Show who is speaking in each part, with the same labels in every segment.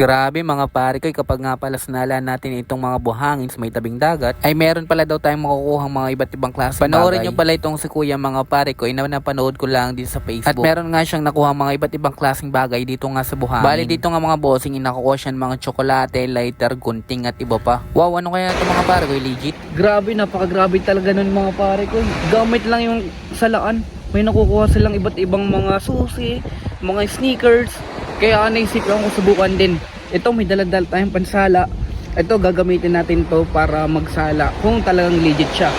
Speaker 1: Grabe mga pare ko, kapag nga pala sinala natin itong mga buhangin sa may tabing dagat, ay meron pala daw tayong makukuhang mga iba't ibang klase bagay. Panoorin nyo pala itong si Kuya mga pare ko, napanood ko lang din sa Facebook. At meron nga siyang nakuha mga iba't ibang klaseng bagay dito nga sa buhangin. Bali dito nga mga bossing, inakuha siya ng mga tsokolate, lighter, gunting at iba pa. Wow, ano kaya ito mga pare ko, legit?
Speaker 2: Grabe, napakagrabe talaga nun mga pare ko. Gamit lang yung salaan. May nakukuha silang iba't ibang mga susi, mga sneakers. Kaya naisip ko subukan din. Ito may daladal tayong pansala. Ito gagamitin natin to para magsala kung talagang legit siya.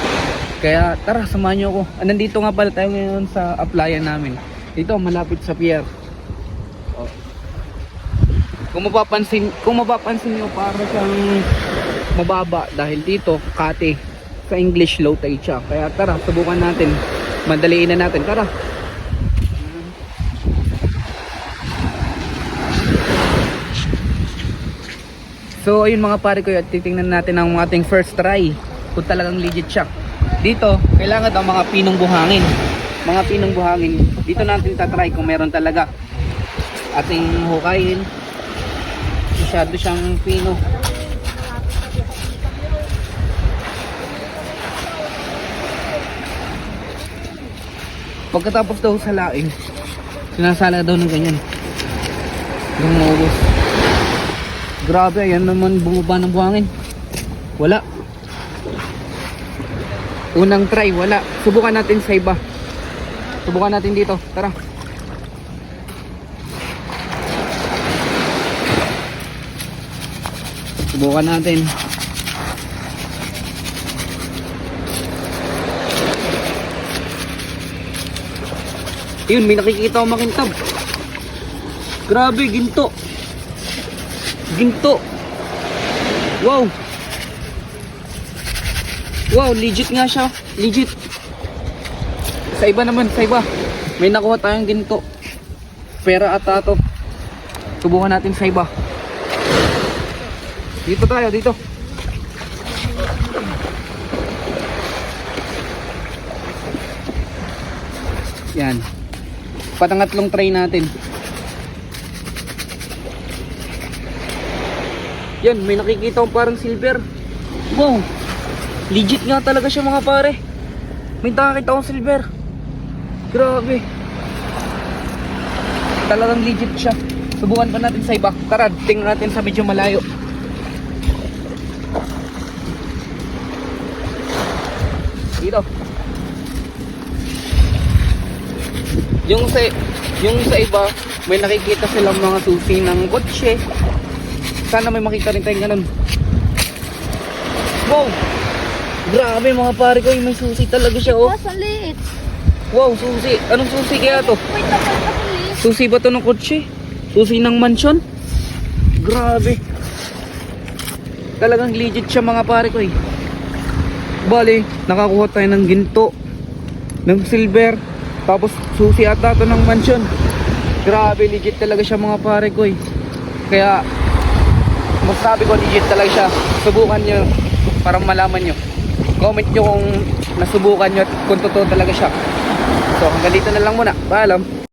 Speaker 2: Kaya tara, samahan nyo ako. Nandito nga pala tayo ngayon sa applyan namin. Dito malapit sa pier. Oh. Kung mapapansin nyo, para siyang mababa dahil dito kate, sa English low tide siya. Kaya tara, subukan natin. Madaliin na natin. Tara. So ayun mga pare ko, at titingnan natin ang ating first try kung talagang legit siya. Dito kailangan daw mga pinong buhangin. Mga pinong buhangin. Dito natin tatry kung meron talaga. Ating hukayin. Masyado siyang pino. Pagkatapos daw salain, sinasala daw ng ganyan. Yung maubos. Grabe, ayan naman bumaba ng buhangin. Wala. Unang try, wala. Subukan natin sa iba. Subukan natin dito. Tara. Subukan natin. Yun, may nakikita akong makintab. Grabe, ginto. Ginto. Wow. Wow, legit nga siya. Legit. Sa iba naman, sa iba. May nakuha tayong ginto. Pera ata to. Subukan natin sa iba. Dito tayo, dito. Yan. Patangatlong try natin. Yan, may nakikita akong parang silver. Wow, legit nga talaga siya mga pare. May nakakita akong silver. Grabe. Talagang legit siya. Subukan pa natin sa iba. Tara, tingnan natin sa medyo malayo. Dito. Yung sa iba, may nakikita silang mga susi ng kotse. Sana may makita rin tayong ganun. Wow! Grabe mga pare ko, may susi talaga siya oh.
Speaker 3: Ang liit.
Speaker 2: Wow, susi. Anong susi kaya to?
Speaker 3: Wait, ang liit.
Speaker 2: Susi ba to ng kotse? Susi ng mansyon? Grabe. Talagang legit siya mga pare ko eh. Bali, nakakuha tayo ng ginto, ng silver, tapos susi ata to ng mansyon. Grabe, legit talaga siya mga pare ko eh. Kaya masabi ko legit talaga siya. Subukan nyo para malaman nyo. Comment nyo kung nasubukan nyo at kung totoo talaga siya. So hanggang dito na lang muna. Paalam.